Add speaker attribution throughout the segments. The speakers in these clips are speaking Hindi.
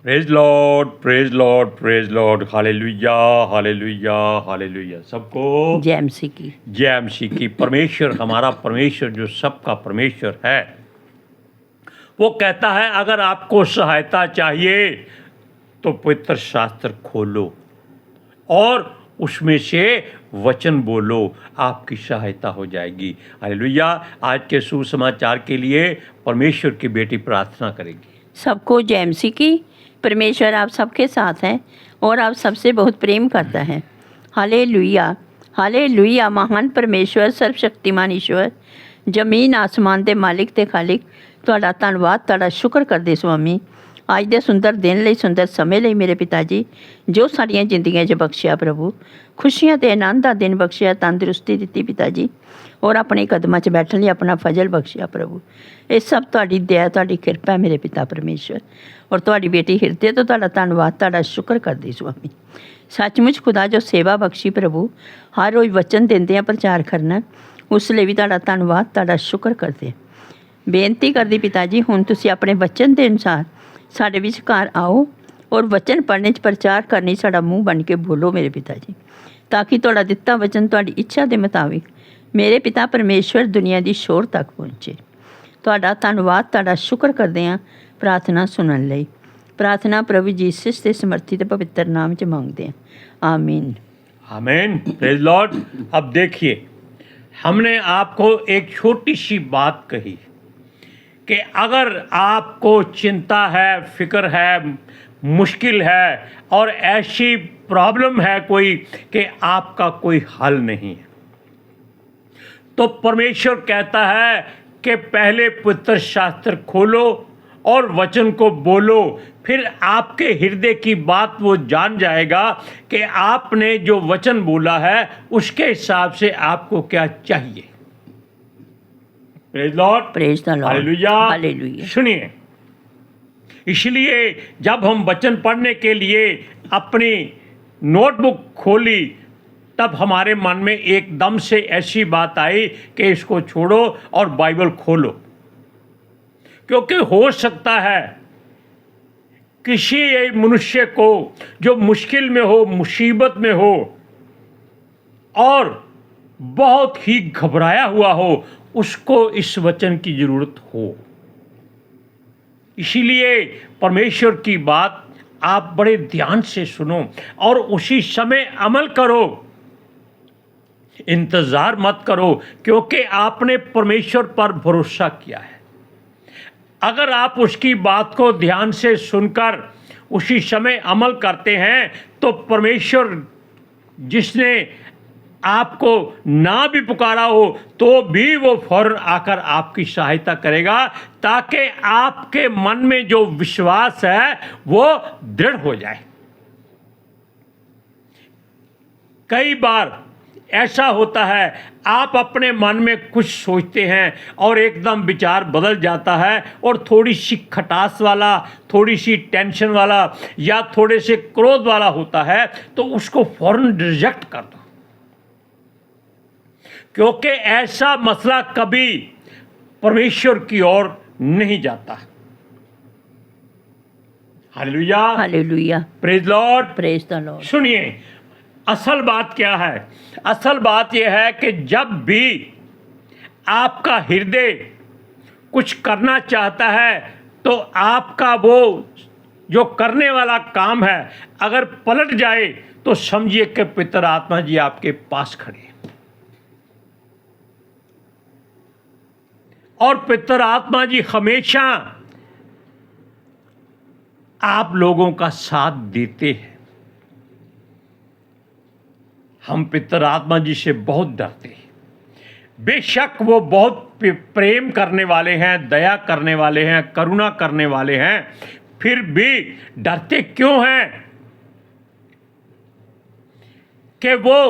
Speaker 1: Praise Lord, praise Lord, praise Lord, hallelujah, hallelujah, hallelujah. सबको
Speaker 2: जय मसीह की।
Speaker 1: जय मसीह की। परमेश्वर, हमारा परमेश्वर जो सबका परमेश्वर है, वो कहता है अगर आपको सहायता चाहिए तो पवित्र शास्त्र खोलो और उसमें से वचन बोलो, आपकी सहायता हो जाएगी। हालेलुया। आज के सुसमाचार के लिए परमेश्वर की बेटी प्रार्थना करेगी।
Speaker 2: सबको जय मसीह की। परमेश्वर आप सबके साथ हैं और आप सबसे बहुत प्रेम करता है। Hallelujah, hallelujah. महान परमेश्वर, सर्वशक्तिमान ईश्वर, जमीन आसमान ਦੇ ਮਾਲਿਕ ਤੇ ਖਾਲਿਕ, ਤੁਹਾਡਾ ਧੰਨਵਾਦ, ਤੁਹਾਡਾ ਸ਼ੁਕਰ ਕਰਦੇ ਸੁਆਮੀ ਅੱਜ ਦੇ ਸੁੰਦਰ ਦਿਨ ਲਈ, ਸੁੰਦਰ ਸਮੇਂ ਲਈ ਮੇਰੇ ਪਿਤਾ ਜੀ, ਜੋ ਸਾਡੀਆਂ ਜ਼ਿੰਦਗੀਆਂ 'ਚ ਬਖਸ਼ਿਆ ਪ੍ਰਭੂ, ਖੁਸ਼ੀਆਂ ਤੇ ਆਨੰਦ ਦਾ ਦਿਨ ਬਖਸ਼ਿਆ, ਤੰਦਰੁਸਤੀ ਦਿੱਤੀ ਪਿਤਾ ਜੀ, ਔਰ ਆਪਣੇ ਕਦਮਾਂ 'ਚ ਬੈਠਣ ਲਈ ਆਪਣਾ ਫਜ਼ਲ ਬਖਸ਼ਿਆ ਪ੍ਰਭੂ। ਇਹ ਸਭ ਤੁਹਾਡੀ ਦਇਆ, ਤੁਹਾਡੀ ਕਿਰਪਾ ਹੈ ਮੇਰੇ ਪਿਤਾ ਪਰਮੇਸ਼ਵਰ। ਔਰ ਤੁਹਾਡੀ ਬੇਟੀ ਹਿਰਦੇ ਤੋਂ ਤੁਹਾਡਾ ਧੰਨਵਾਦ, ਤੁਹਾਡਾ ਸ਼ੁਕਰ ਕਰਦੀ ਸੁਆਮੀ। ਸੱਚਮੁੱਚ ਖੁਦਾ ਜੋ ਸੇਵਾ ਬਖਸ਼ੀ ਪ੍ਰਭੂ, ਹਰ ਰੋਜ਼ ਵਚਨ ਦਿੰਦੇ ਆ ਪ੍ਰਚਾਰ ਕਰਨਾ, ਉਸ ਲਈ ਵੀ ਤੁਹਾਡਾ ਧੰਨਵਾਦ, ਤੁਹਾਡਾ ਸ਼ੁਕਰ ਕਰਦੇ। ਬੇਨਤੀ ਕਰਦੀ ਪਿਤਾ ਜੀ, ਹੁਣ ਤੁਸੀਂ ਆਪਣੇ ਵਚਨ ਦੇ ਅਨੁਸਾਰ ਸਾਡੇ ਵਿਚਕਾਰ ਆਓ ਔਰ ਵਚਨ ਪੜ੍ਹਨੇ 'ਚ ਪ੍ਰਚਾਰ ਕਰਨੀ ਸਾਡਾ ਮੂੰਹ ਬਣ ਕੇ ਬੋਲੋ ਮੇਰੇ ਪਿਤਾ ਜੀ, ਤਾਂ ਕਿ ਤੁਹਾਡਾ ਦਿੱਤਾ ਵਚਨ ਤੁਹਾਡੀ ਇੱਛਾ ਦੇ ਮੁਤਾਬਿਕ ਮੇਰੇ ਪਿਤਾ ਪਰਮੇਸ਼ਵਰ ਦੁਨੀਆ ਦੀ ਸ਼ੋਰ ਤੱਕ ਪਹੁੰਚੇ। ਤੁਹਾਡਾ ਧੰਨਵਾਦ, ਤੁਹਾਡਾ ਸ਼ੁਕਰ ਕਰਦੇ ਹਾਂ ਪ੍ਰਾर्थना सुनने ਲਈ। प्रार्थना प्रभु जीसस के समर्थित पवित्र नाम च मांगते हैं, आमीन,
Speaker 1: आमीन। Praise Lord. अब देखिए, हमने आपको एक छोटी सी बात कही कि अगर आपको चिंता है, फिक्र है, मुश्किल है और ऐसी प्रॉब्लम है कोई कि आपका कोई हल नहीं है, तो परमेश्वर कहता है कि पहले पवित्र शास्त्र खोलो और वचन को बोलो, फिर आपके हृदय की बात वो जान जाएगा कि आपने जो वचन बोला है उसके हिसाब से आपको क्या चाहिए। Praise Lord,
Speaker 2: praise the Lord,
Speaker 1: hallelujah,
Speaker 2: hallelujah.
Speaker 1: सुनिए, इसलिए जब हम वचन पढ़ने के लिए अपनी नोटबुक खोली, तब हमारे मन में एकदम से ऐसी बात आई कि इसको छोड़ो और बाइबल खोलो, क्योंकि हो सकता है किसी मनुष्य को जो मुश्किल में हो, मुसीबत में हो और बहुत ही घबराया हुआ हो, उसको इस वचन की जरूरत हो। इसीलिए परमेश्वर की बात आप बड़े ध्यान से सुनो और उसी समय अमल करो, इंतजार मत करो, क्योंकि आपने परमेश्वर पर भरोसा किया है। अगर आप उसकी बात को ध्यान से सुनकर उसी समय अमल करते हैं तो परमेश्वर जिसने आपको ना भी पुकारा हो तो भी वो फौरन आकर आपकी सहायता करेगा, ताकि आपके मन में जो विश्वास है वो दृढ़ हो जाए। कई बार ऐसा होता है, आप अपने मन में कुछ सोचते हैं और एकदम विचार बदल जाता है और थोड़ी सी खटास वाला, थोड़ी सी टेंशन वाला या थोड़े से क्रोध वाला होता है, तो उसको फौरन रिजेक्ट कर दो, क्योंकि ऐसा मसला कभी परमेश्वर की ओर नहीं जाता। Hallelujah,
Speaker 2: hallelujah.
Speaker 1: Praise Lord,
Speaker 2: praise the Lord.
Speaker 1: सुनिए, असल बात क्या है? असल बात यह है कि जब भी आपका हृदय कुछ करना चाहता है तो आपका वो जो करने वाला काम है अगर पलट जाए तो समझिए कि पितर आत्मा जी आपके पास खड़े हैं और पितर आत्मा जी हमेशा आप लोगों का साथ देते हैं। हम पितर आत्मा जी से बहुत डरते हैं। बेशक वो बहुत प्रेम करने वाले हैं, दया करने वाले हैं, करुणा करने वाले हैं, फिर भी डरते क्यों हैं? कि वो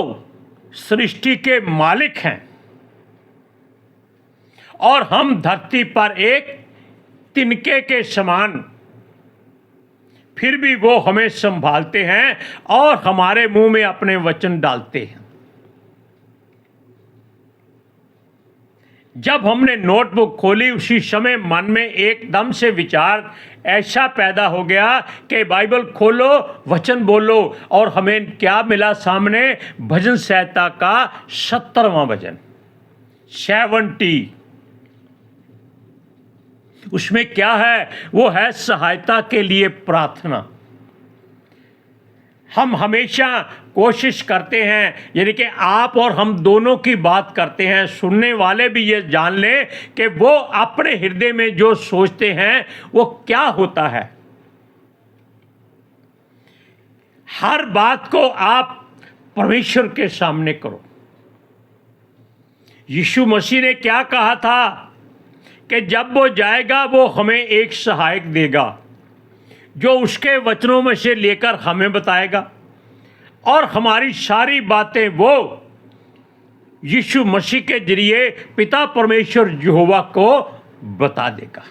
Speaker 1: सृष्टि के मालिक हैं और हम धरती पर एक तिनके के समान, फिर भी वो हमें संभालते हैं और हमारे मुंह में अपने वचन डालते हैं। जब हमने नोटबुक खोली उसी समय मन में एकदम से विचार ऐसा पैदा हो गया कि बाइबल खोलो, वचन बोलो, और हमें क्या मिला सामने? भजन संहिता का 70वां भजन, 70। उसमें क्या है? वो है सहायता के लिए प्रार्थना। हम हमेशा कोशिश करते हैं, यानी कि आप और हम दोनों की बात करते हैं, सुनने वाले भी ये जान लें कि वो अपने हृदय में जो सोचते हैं वो क्या होता है। हर बात को आप परमेश्वर के सामने करो। यीशु मसीह ने क्या कहा था कि जब वो जाएगा वो हमें एक सहायक देगा जो उसके वचनों में से लेकर हमें बताएगा, और हमारी सारी बातें वो यीशु मसीह के जरिए पिता परमेश्वर यहोवा को बता देगा।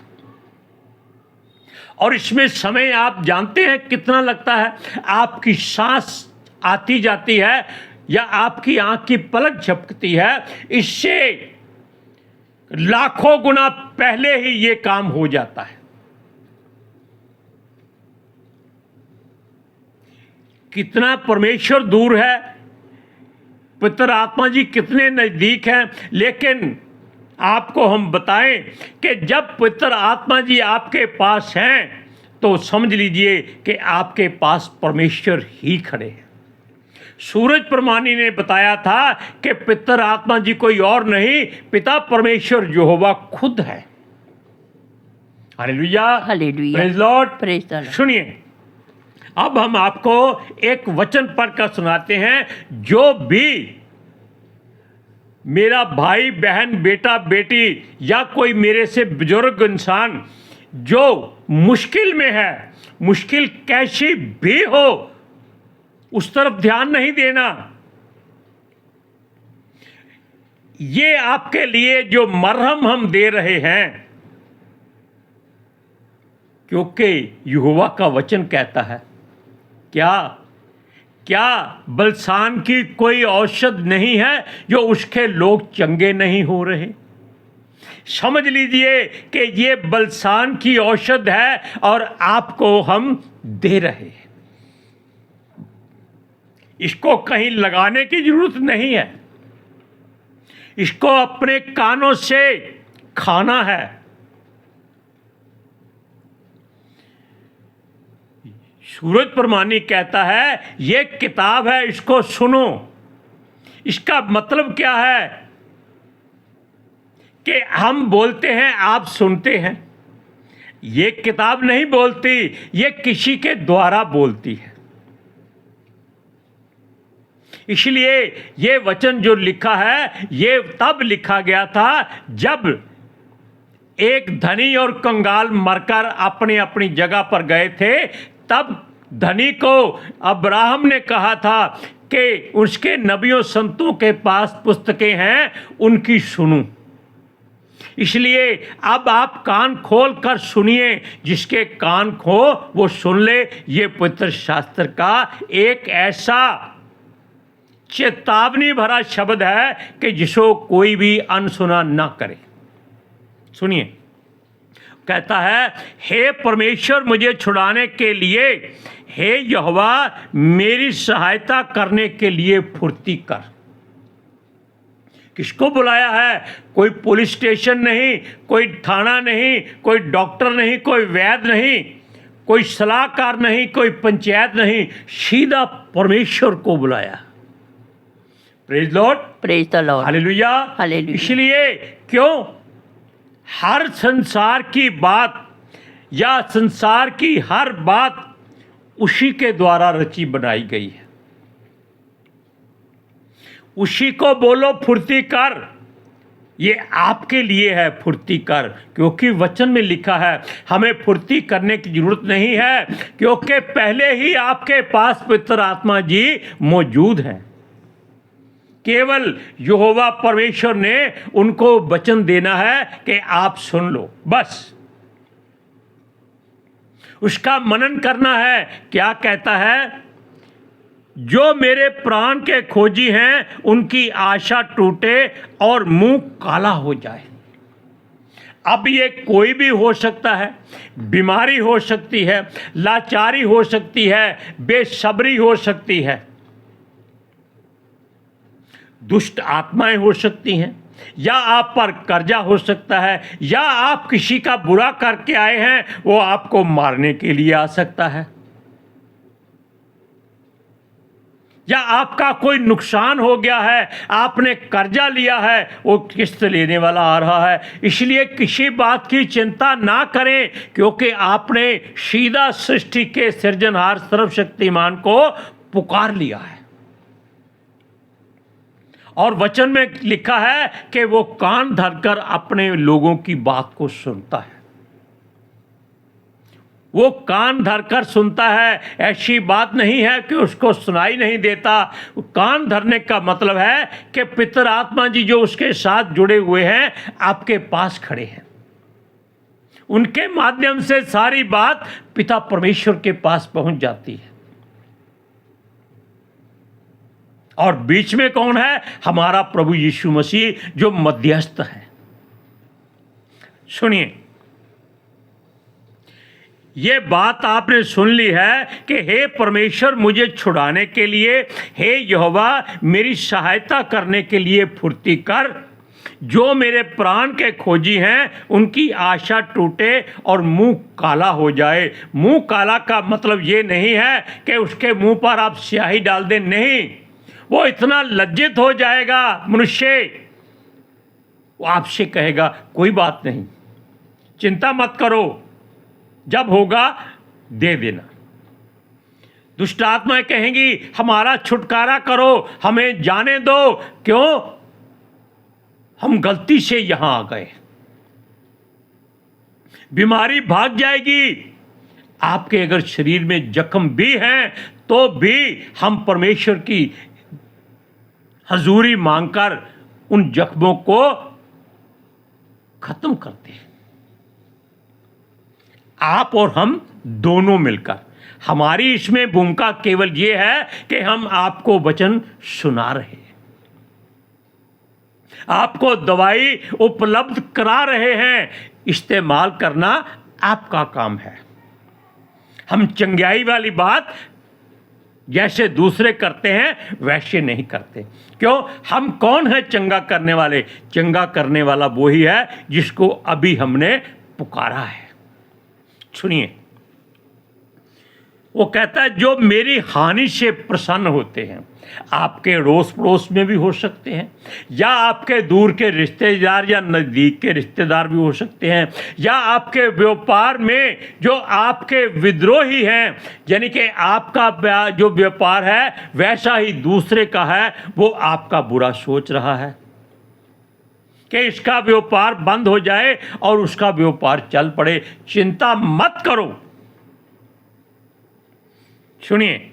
Speaker 1: और इसमें समय आप जानते हैं कितना लगता है? आपकी सांस आती जाती है या आपकी आंख की पलक झपकती है, इससे लाखों गुना पहले ही ये काम हो जाता है। कितना परमेश्वर दूर है, पवित्र आत्मा जी कितने नजदीक हैं, लेकिन आपको हम बताएं कि जब पवित्र आत्मा जी आपके पास हैं तो समझ लीजिए कि आपके पास परमेश्वर ही खड़े हैं। सूरज प्रमाणी ने बताया था कि पवित्र आत्मा जी कोई और नहीं, पिता परमेश्वर यहोवा खुद है। Hallelujah,
Speaker 2: hallelujah,
Speaker 1: praise Lord,
Speaker 2: praise the Lord.
Speaker 1: सुनिए, अब हम आपको एक वचन पढ़कर सुनाते हैं। जो भी मेरा भाई बहन बेटा बेटी या कोई मेरे से बुजुर्ग इंसान जो मुश्किल में है, मुश्किल कैसी भी हो, उस तरफ ध्यान नहीं देना। ये आपके लिए जो मरहम हम दे रहे हैं, क्योंकि यहोवा का वचन कहता है, क्या बलसान की कोई औषध नहीं है जो उसके लोग चंगे नहीं हो रहे? समझ लीजिए कि ये बलसान की औषध है और आपको हम दे रहे हैं। इसको कहीं लगाने की जरूरत नहीं है, इसको अपने कानों से खाना है। सूरज प्रमाणी कहता है ये किताब है, इसको सुनो। इसका मतलब क्या है कि हम बोलते हैं, आप सुनते हैं। ये किताब नहीं बोलती, ये किसी के द्वारा बोलती है। इसलिए ये वचन जो लिखा है ये तब लिखा गया था जब एक धनी और कंगाल मरकर अपनी अपनी जगह पर गए थे। तब धनी को अब्राहम ने कहा था कि उसके नबियों संतों के पास पुस्तकें हैं, उनकी सुनूं। इसलिए अब आप कान खोल कर सुनिए, जिसके कान खो वो सुन ले। ये पवित्र शास्त्र का एक ऐसा चेतावनी भरा शब्द है कि जिसको कोई भी अनसुना ना करे। सुनिए, कहता है, हे परमेश्वर मुझे छुड़ाने के लिए, हे यहोवा मेरी सहायता करने के लिए फुर्ती कर। किसको बुलाया है? कोई पुलिस स्टेशन नहीं, कोई थाना नहीं, कोई डॉक्टर नहीं, कोई वैद्य नहीं, कोई सलाहकार नहीं, कोई पंचायत नहीं, सीधा परमेश्वर को बुलाया। Praise Lord,
Speaker 2: praise the Lord,
Speaker 1: hallelujah,
Speaker 2: hallelujah.
Speaker 1: इसलिए क्यों हर संसार की बात या संसार की हर बात उसी के द्वारा रची बनाई गई है। उसी को बोलो फुर्ती कर। ये आपके लिए है, फुर्ती कर, क्योंकि वचन में लिखा है हमें फुर्ती करने की जरूरत नहीं है, क्योंकि पहले ही आपके पास पवित्र आत्मा जी मौजूद है। केवल यहोवा परमेश्वर ने उनको वचन देना है कि आप सुन लो, बस उसका मनन करना है। क्या कहता है? जो मेरे प्राण के खोजी हैं उनकी आशा टूटे और मुंह काला हो जाए। अब ये कोई भी हो सकता है, बीमारी हो सकती है, लाचारी हो सकती है, बेसब्री हो सकती है, दुष्ट आत्माएं हो सकती हैं, या आप पर कर्जा हो सकता है, या आप किसी का बुरा करके आए हैं, वो आपको मारने के लिए आ सकता है, या आपका कोई नुकसान हो गया है, आपने कर्जा लिया है, वो किस्त लेने वाला आ रहा है। इसलिए किसी बात की चिंता ना करें, क्योंकि आपने सीधा सृष्टि के सृजनहार सर्वशक्तिमान को पुकार लिया है। और वचन में लिखा है कि वो कान धरकर अपने लोगों की बात को सुनता है। वो कान धरकर सुनता है, ऐसी बात नहीं है कि उसको सुनाई नहीं देता। कान धरने का मतलब है कि पितर आत्मा जी जो उसके साथ जुड़े हुए हैं, आपके पास खड़े हैं, उनके माध्यम से सारी बात पिता परमेश्वर के पास पहुंच जाती है। और बीच में कौन है? हमारा प्रभु यीशु मसीह जो मध्यस्थ है। सुनिए, ये बात आपने सुन ली है कि हे परमेश्वर मुझे छुड़ाने के लिए, हे यहोवा मेरी सहायता करने के लिए फुर्ती कर। जो मेरे प्राण के खोजी हैं उनकी आशा टूटे और मुंह काला हो जाए। मुंह काला का मतलब ये नहीं है कि उसके मुंह पर आप स्याही डाल दें, नहीं। वो इतना लज्जित हो जाएगा मनुष्य, वो आपसे कहेगा कोई बात नहीं, चिंता मत करो, जब होगा दे देना। दुष्ट आत्माएं कहेंगी हमारा छुटकारा करो, हमें जाने दो, क्यों? हम गलती से यहां आ गए। बीमारी भाग जाएगी। आपके अगर शरीर में जख्म भी हैं तो भी हम परमेश्वर की हजूरी मांगकर उन जख्मों को खत्म करते हैं। आप और हम दोनों मिलकर, हमारी इसमें भूमिका केवल ये है कि हम आपको वचन सुना रहे हैं, आपको दवाई उपलब्ध करा रहे हैं। इस्तेमाल करना आपका काम है। हम चंगाई वाली बात जैसे दूसरे करते हैं वैसे नहीं करते। क्यों? हम कौन है चंगा करने वाले? चंगा करने वाला वही है जिसको अभी हमने पुकारा है। सुनिए, वो कहता है जो मेरी हानि से प्रसन्न होते हैं, आपके रोस पड़ोस में भी हो सकते हैं, या आपके दूर के रिश्तेदार या नज़दीक के रिश्तेदार भी हो सकते हैं, या आपके व्यापार में जो आपके विद्रोही हैं, यानी कि आपका जो व्यापार है वैसा ही दूसरे का है, वो आपका बुरा सोच रहा है कि इसका व्यापार बंद हो जाए और उसका व्यापार चल पड़े। चिंता मत करो। सुनिए,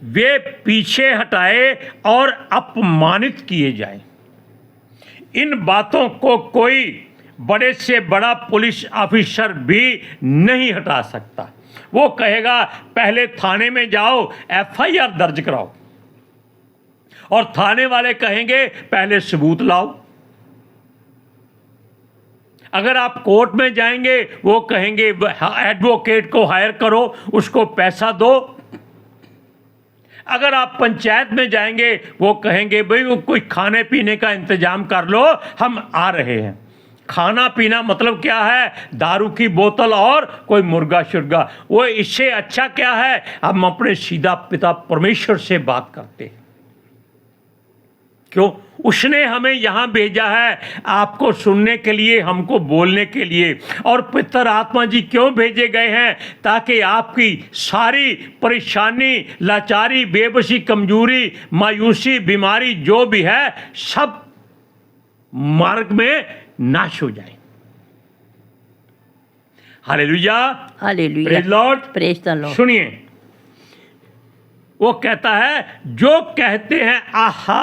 Speaker 1: वे पीछे हटाए और अपमानित किए जाएं। इन बातों को कोई बड़े से बड़ा पुलिस ऑफिसर भी नहीं हटा सकता। वो कहेगा पहले थाने में जाओ, एफआईआर दर्ज कराओ, और थाने वाले कहेंगे पहले सबूत लाओ। अगर आप कोर्ट में जाएंगे वो कहेंगे एडवोकेट को हायर करो, उसको पैसा दो। अगर आप पंचायत में जाएंगे वो कहेंगे भाई वो कोई खाने पीने का इंतजाम कर लो, हम आ रहे हैं। खाना पीना मतलब क्या है? दारू की बोतल और कोई मुर्गा शुर्गा। वो इससे अच्छा क्या है? हम अपने सीधा पिता परमेश्वर से बात करते हैं। क्यों? उसने हमें यहाँ भेजा है आपको सुनने के लिए, हमको बोलने के लिए। और पितर आत्मा जी क्यों भेजे गए हैं? ताकि आपकी सारी परेशानी, लाचारी, बेबसी, कमजोरी, मायूसी, बीमारी जो भी है सब मार्ग में नाश हो जाए। Hallelujah,
Speaker 2: hallelujah,
Speaker 1: praise Lord,
Speaker 2: praise the Lord.
Speaker 1: सुनिए, वो कहता है जो कहते हैं आहा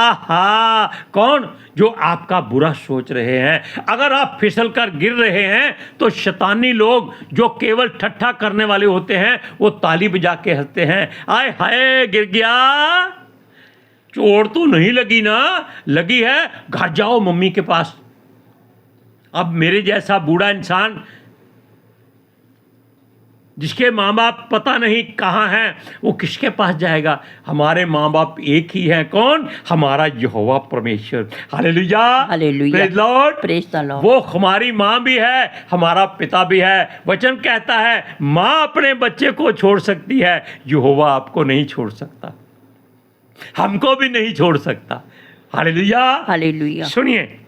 Speaker 1: आहा। कौन? जो आपका बुरा सोच रहे हैं। अगर आप फिसल कर गिर रहे हैं तो शैतानी लोग जो केवल ठट्ठा करने वाले होते हैं वो ताली बजा के हंसते हैं, आय हाय गिर गया, चोट तो नहीं लगी ना? लगी है, घर जाओ मम्मी के पास। अब मेरे जैसा बूढ़ा इंसान जिसके माँ बाप पता नहीं कहाँ हैं, वो किसके पास जाएगा? हमारे माँ बाप एक ही हैं, कौन? हमारा यहोवा परमेश्वर। Hallelujah,
Speaker 2: hallelujah,
Speaker 1: praise Lord,
Speaker 2: praise the Lord.
Speaker 1: वो हमारी माँ भी है, हमारा पिता भी है। वचन कहता है माँ अपने बच्चे को छोड़ सकती है, यहोवा आपको नहीं छोड़ सकता, हमको भी नहीं छोड़ सकता। Hallelujah,
Speaker 2: hallelujah.
Speaker 1: सुनिए,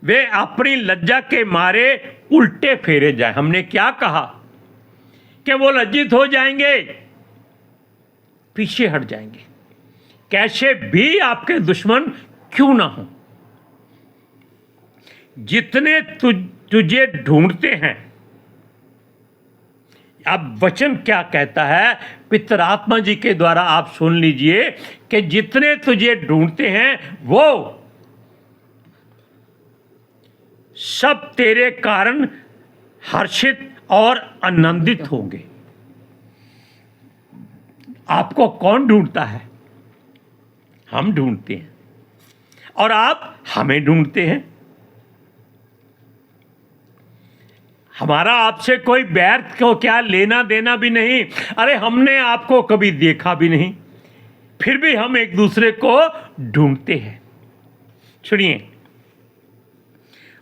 Speaker 1: वे अपनी लज्जा के मारे उल्टे फेरे जाए। हमने क्या कहा कि वो लज्जित हो जाएंगे, पीछे हट जाएंगे, कैसे भी आपके दुश्मन क्यों ना हो। जितने तुझे ढूंढते हैं, अब वचन क्या कहता है पितर आत्मा जी के द्वारा, आप सुन लीजिए कि जितने तुझे ढूंढते हैं वो सब तेरे कारण हर्षित और आनंदित होंगे। आपको कौन ढूंढता है? हम ढूंढते हैं, और आप हमें ढूंढते हैं। हमारा आपसे कोई बैर को क्या लेना देना भी नहीं। अरे हमने आपको कभी देखा भी नहीं, फिर भी हम एक दूसरे को ढूंढते हैं। सुनिए,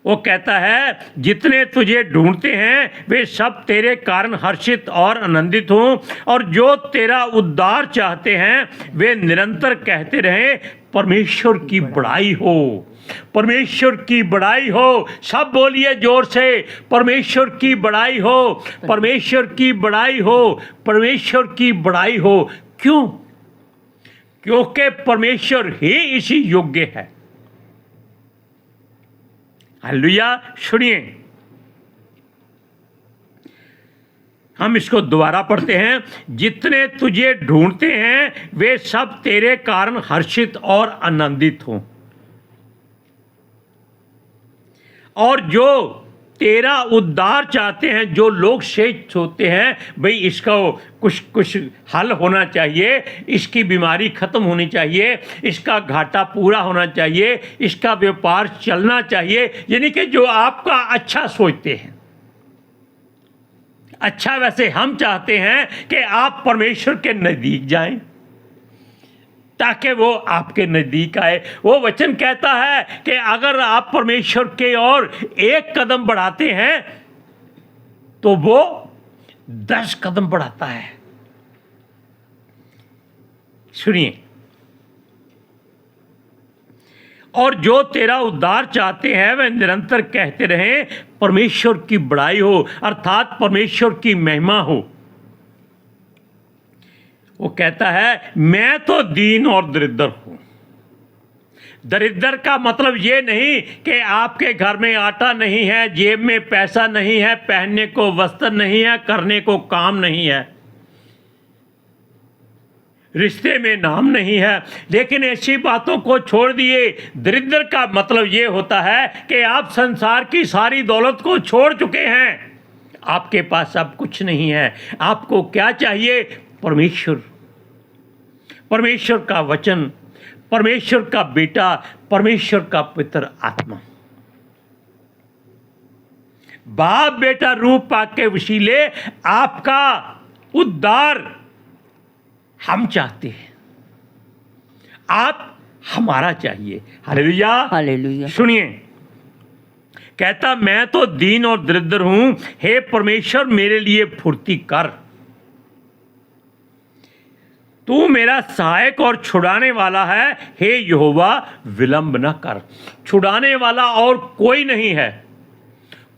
Speaker 1: वो कहता है जितने तुझे ढूंढते हैं वे सब तेरे कारण हर्षित और आनंदित हों, और जो तेरा उद्धार चाहते हैं वे निरंतर कहते रहे परमेश्वर की बड़ाई हो, परमेश्वर की बड़ाई हो। सब बोलिए जोर से, परमेश्वर की बड़ाई हो, परमेश्वर की बड़ाई हो, परमेश्वर की बड़ाई हो। क्यों? क्योंकि परमेश्वर ही इसी योग्य है। हालेलुया। सुनिए, हम इसको दोबारा पढ़ते हैं। जितने तुझे ढूंढते हैं वे सब तेरे कारण हर्षित और आनंदित हों, और जो तेरा उद्धार चाहते हैं, जो लोग शेष होते हैं, भाई इसका कुछ हल होना चाहिए, इसकी बीमारी खत्म होनी चाहिए, इसका घाटा पूरा होना चाहिए, इसका व्यापार चलना चाहिए, यानी कि जो आपका अच्छा सोचते हैं। अच्छा, वैसे हम चाहते हैं कि आप परमेश्वर के नजदीक जाएं ताकि वो आपके नजदीक आए। वो वचन कहता है कि अगर आप परमेश्वर के ओर एक कदम बढ़ाते हैं तो वो 10 कदम बढ़ाता है। सुनिए, और जो तेरा उद्धार चाहते हैं वे निरंतर कहते रहें परमेश्वर की बड़ाई हो, अर्थात परमेश्वर की महिमा हो। वो कहता है मैं तो दीन और दरिद्र हूं। दरिद्र का मतलब ये नहीं कि आपके घर में आटा नहीं है, जेब में पैसा नहीं है, पहनने को वस्त्र नहीं है, करने को काम नहीं है, रिश्ते में नाम नहीं है, लेकिन ऐसी बातों को छोड़ दिए। दरिद्र का मतलब ये होता है कि आप संसार की सारी दौलत को छोड़ चुके हैं, आपके पास अब कुछ नहीं है। आपको क्या चाहिए? परमेश्वर, परमेश्वर का वचन, परमेश्वर का बेटा, परमेश्वर का पुत्र आत्मा। बाप बेटा रूप पाक के वसीले आपका उद्धार हम चाहते हैं, आप हमारा चाहिए। Hallelujah,
Speaker 2: hallelujah.
Speaker 1: सुनिए, कहता मैं तो दीन और दरिद्र हूं, हे परमेश्वर मेरे लिए फुर्ती कर। तू मेरा सहायक और छुड़ाने वाला है, हे यहोवा विलंब न कर। छुड़ाने वाला और कोई नहीं है।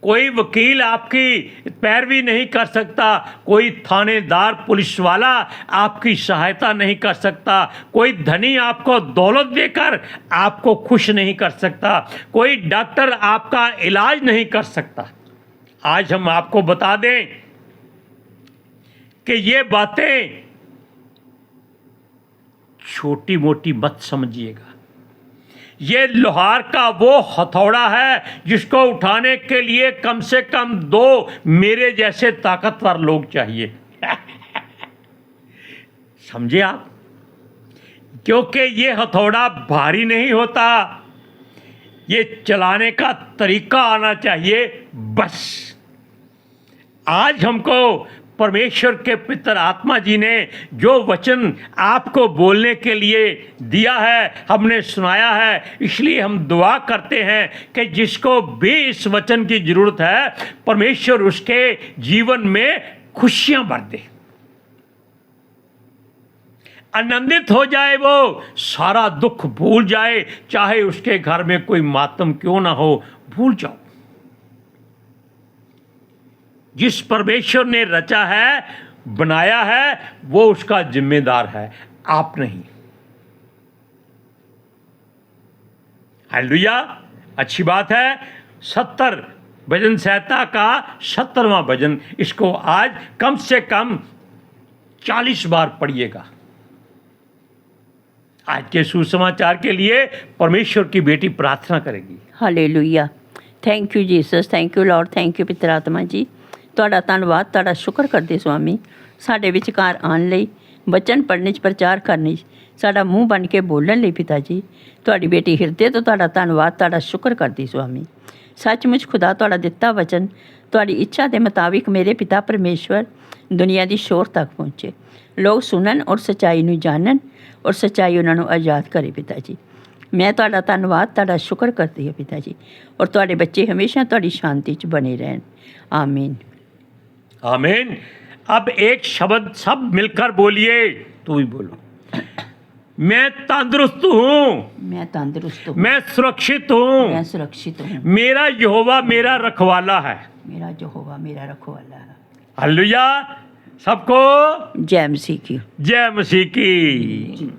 Speaker 1: कोई वकील आपकी पैरवी नहीं कर सकता, कोई थानेदार पुलिस वाला आपकी सहायता नहीं कर सकता, कोई धनी आपको दौलत देकर आपको खुश नहीं कर सकता, कोई डॉक्टर आपका इलाज नहीं कर सकता। आज हम आपको बता दें कि ये बातें छोटी मोटी मत समझिएगा। ये लोहार का वो हथौड़ा है जिसको उठाने के लिए कम से कम 2 मेरे जैसे ताकतवर लोग चाहिए। समझे आप? क्योंकि ये हथौड़ा भारी नहीं होता, ये चलाने का तरीका आना चाहिए बस। आज हमको परमेश्वर के पितर आत्मा जी ने जो वचन आपको बोलने के लिए दिया है, हमने सुनाया है, इसलिए हम दुआ करते हैं कि जिसको भी इस वचन की ज़रूरत है, परमेश्वर उसके जीवन में खुशियां भर दे, आनंदित हो जाए, वो सारा दुख भूल जाए, चाहे उसके घर में कोई मातम क्यों ना हो, भूल जाओ। जिस परमेश्वर ने रचा है, बनाया है, वो उसका जिम्मेदार है, आप नहीं। हालेलुया, अच्छी बात है। 70 भजन संहिता का 70वां भजन, इसको आज कम से कम 40 बार पढ़िएगा। आज के सुसमाचार के लिए परमेश्वर की बेटी प्रार्थना करेगी।
Speaker 2: Hallelujah, thank you Jesus, thank you Lord, thank you पितर आत्मा जी। ਤੁਹਾਡਾ ਧੰਨਵਾਦ, ਤੁਹਾਡਾ ਸ਼ੁਕਰ ਕਰਦੇ ਸੁਆਮੀ, ਸਾਡੇ ਵਿਚਕਾਰ ਆਉਣ ਲਈ, ਬਚਨ ਪੜ੍ਹਨ 'ਚ, ਪ੍ਰਚਾਰ ਕਰਨ 'ਚ, ਸਾਡਾ ਮੂੰਹ ਬਣ ਕੇ ਬੋਲਣ ਲਈ ਪਿਤਾ ਜੀ। ਤੁਹਾਡੀ ਬੇਟੀ ਹਿਰਦੇ ਤੋਂ ਤੁਹਾਡਾ ਧੰਨਵਾਦ, ਤੁਹਾਡਾ ਸ਼ੁਕਰ ਕਰਦੀ ਸੁਆਮੀ। ਸੱਚਮੁੱਚ ਖੁਦਾ ਤੁਹਾਡਾ ਦਿੱਤਾ ਵਚਨ ਤੁਹਾਡੀ ਇੱਛਾ ਦੇ ਮੁਤਾਬਿਕ ਮੇਰੇ ਪਿਤਾ ਪਰਮੇਸ਼ਵਰ ਦੁਨੀਆ ਦੀ ਸ਼ੋਰ ਤੱਕ ਪਹੁੰਚੇ, ਲੋਕ ਸੁਣਨ ਔਰ ਸੱਚਾਈ ਨੂੰ ਜਾਣਨ ਔਰ ਸੱਚਾਈ ਉਹਨਾਂ ਨੂੰ ਆਜ਼ਾਦ ਕਰੇ ਪਿਤਾ ਜੀ। मैं ਤੁਹਾਡਾ ਧੰਨਵਾਦ, ਤੁਹਾਡਾ ਸ਼ੁਕਰ ਕਰਦੀ ਹਾਂ पिता जी, और ਤੁਹਾਡੇ ਬੱਚੇ हमेशा ਤੁਹਾਡੀ शांति 'ਚ बने रहन। आमीन
Speaker 1: आमीन। अब एक शब्द सब मिलकर बोलिए, तू भी बोलो। मैं तंदुरुस्त हूँ,
Speaker 2: मैं तंदुरुस्त हूँ,
Speaker 1: मैं सुरक्षित हूँ,
Speaker 2: मैं सुरक्षित हूँ,
Speaker 1: मेरा यहोवा मेरा रखवाला है।
Speaker 2: मेरा यहोवा मेरा रखवाला है।
Speaker 1: हालेलुया। सबको
Speaker 2: जय मसीह की।
Speaker 1: जय मसीह की।